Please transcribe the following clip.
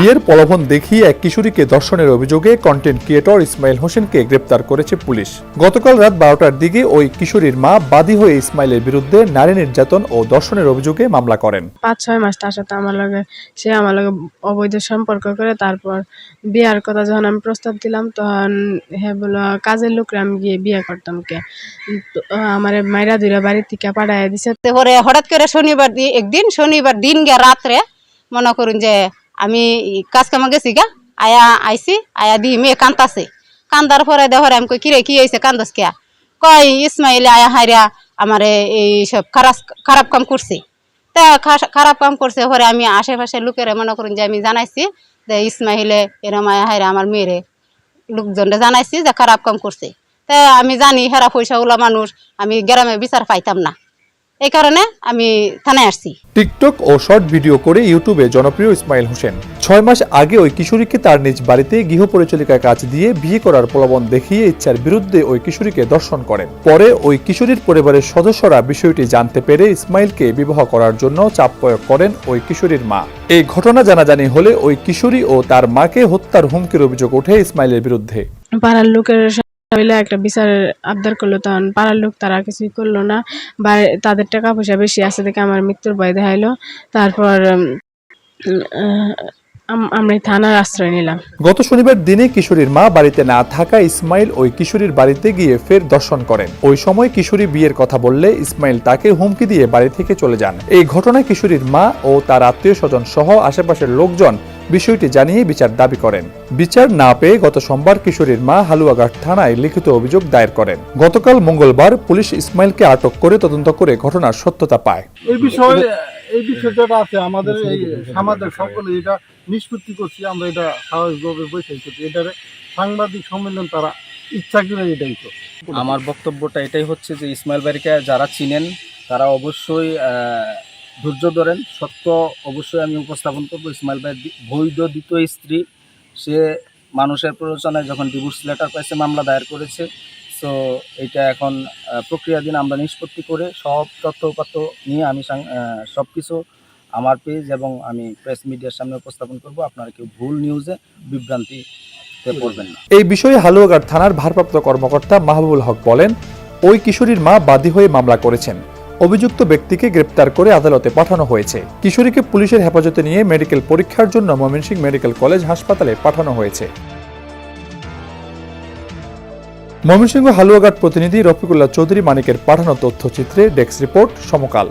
বিয়ের প্রলোভন দেখিয়ে এক কিশোরীকে ধর্ষণের অভিযোগে কন্টেন্ট ক্রিয়েটর ইসমাইল হোসেনকে গ্রেপ্তার করেছে পুলিশ। গতকাল রাত 12টার দিকে ওই কিশোরীর মা বাদী হয়ে ইসমাইলের বিরুদ্ধে নারী নির্যাতন ও ধর্ষণের অভিযোগে মামলা করেন। 5-6 মাস তার সাথে আমার লগে অবৈধ সম্পর্ক করে, তারপর বিয়ার কথা যখন আমি প্রস্তাব দিলাম তখন হ্যাঁ বলল কাজের লোকরে আমি গিয়ে বিয়ে করতাম কে, আমার মাইরা দুইরা বাড়ির থেকে পাঠাইয়া দিছে। পরে হঠাৎ করে শনিবার শনিবার দিন গিয়া রাত্রে মনে করুন যে আমি কাজ কামে গেছি গা, আইসি দি মেয়ে কান্দাছে, কান্দার পরে দেহরে আমি কই কিরে কি হয়েছে কান্দাস কে, কয় ইসমাইল হাইরা আমারে এই সব খারাপ কাম করছে। তা খারাপ কাম করছে পরে আমি আশেপাশে লোকের মনে করুন যে আমি জানাইছি যে ইসমাইলে এরম হাইরা আমার মেয়েরে লোকজনরে জানাইছি যে খারাপ কাম করছে। তা আমি জানি হেরা পয়সাওয়ালা মানুষ, আমি গ্রামে বিচার পাইতাম না, এই কারণে আমি থানায় আসছি। টিকটক ও শর্ট ভিডিও করে ইউটিউবে জনপ্রিয় ইসমাইল হোসেন 6 মাস আগে ওই কিশোরীকে তার নিজ বাড়িতে গৃহপরিচালিকার কাজ দিয়ে বিয়ে করার প্রলোভন দেখিয়ে ইচ্ছার বিরুদ্ধে ওই কিশোরীকে ধর্ষণ করেন। পরে ওই কিশোরীর পরিবারের সদস্যরা বিষয়টি জানতে পেরে ইসমাইলকে বিবাহ করার জন্য চাপ প্রয়োগ করেন ওই কিশোরীর মা। এই ঘটনা জানাজানি হলে ওই কিশোরী ও তার মাকে হত্যার হুমকির অভিযোগ ওঠে ইসমাইলের বিরুদ্ধে। পাড়ার লোকের একটা বিচারের আবদার করলো, তখন পাড়ার লোক তারা কিছুই করলো না, বা তাদের টাকা পয়সা বেশি আছে দেখে আমার মৃত্যুর ভয় দেখাইলো। তারপর আমরা থানার আশ্রয় নিলাম। গত শনিবার দিনে কিশোরীর মা বাড়িতে না থাকা ইসমাইল ওই কিশোরীর বাড়িতে গিয়ে ফের ধর্ষণ করেন। ওই সময় কিশোরী বিয়ের কথা বললে ইসমাইল তাকে হুমকি দিয়ে বাড়ি থেকে চলে যান। এই ঘটনায় কিশোরীর মা ও তার আত্মীয় স্বজন সহ আশেপাশের লোকজন বিষয়টি জানিয়ে বিচার দাবি করেন। বিচার না পেয়ে গত সোমবার কিশোরীর মা হালুয়াঘাট থানায় লিখিত অভিযোগ দায়ের করেন। গতকাল মঙ্গলবার পুলিশ ইসমাইলকে আটক করে তদন্ত করে ঘটনার সত্যতা পায়। এই বিষয়টা আছে আমাদের এই সমাজের সকলে এটা নিষ্পত্তি করছি, আমরা এটা স্বাভাবিকভাবে বসে করছি, এটার সাংবাদিক সম্মেলন তারা ইচ্ছা করে এটাই তো। আমার বক্তব্যটা এটাই হচ্ছে যে ইসমাইল ভাইকে যারা চিনেন তারা অবশ্যই ধৈর্য ধরেন, সত্য অবশ্যই আমি উপস্থাপন করবো। ইসমাইল ভাই বৈধ দ্বিতীয় স্ত্রী, সে মানুষের প্ররোচনায় যখন ডিভোর্স লেটার পাইছে মামলা দায়ের করেছে। সো এটা এখন প্রক্রিয়াধীন, আমরা নিষ্পত্তি করে সব তথ্য উপাত্ত নিয়ে আমি সব কিছু আমার পেজ এবং আমি প্রেস মিডিয়ার সামনে উপস্থাপন করব। আপনারা কেউ ভুল নিউজে বিভ্রান্তিতে পড়বেন না। এই বিষয়ে হালুয়াঘাট থানার ভারপ্রাপ্ত কর্মকর্তা মাহবুবুল হক বলেন, ওই কিশোরীর মা বাদী হয়ে মামলা করেছেন। অভিযুক্ত ব্যক্তিকে গ্রেপ্তার করে আদালতে পাঠানো হয়েছে। কিশোরীকে পুলিশের হেফাজতে নিয়ে মেডিকেল পরীক্ষার জন্য ময়মনসিংহ মেডিকেল কলেজ হাসপাতালে পাঠানো হয়েছে। ময়মনসিংহ হালুয়াঘাট প্রতিনিধি রফিকুল্লাহ চৌধুরী মানিকের পাঠানো তথ্যচিত্রে ডেস্ক রিপোর্ট সমকাল।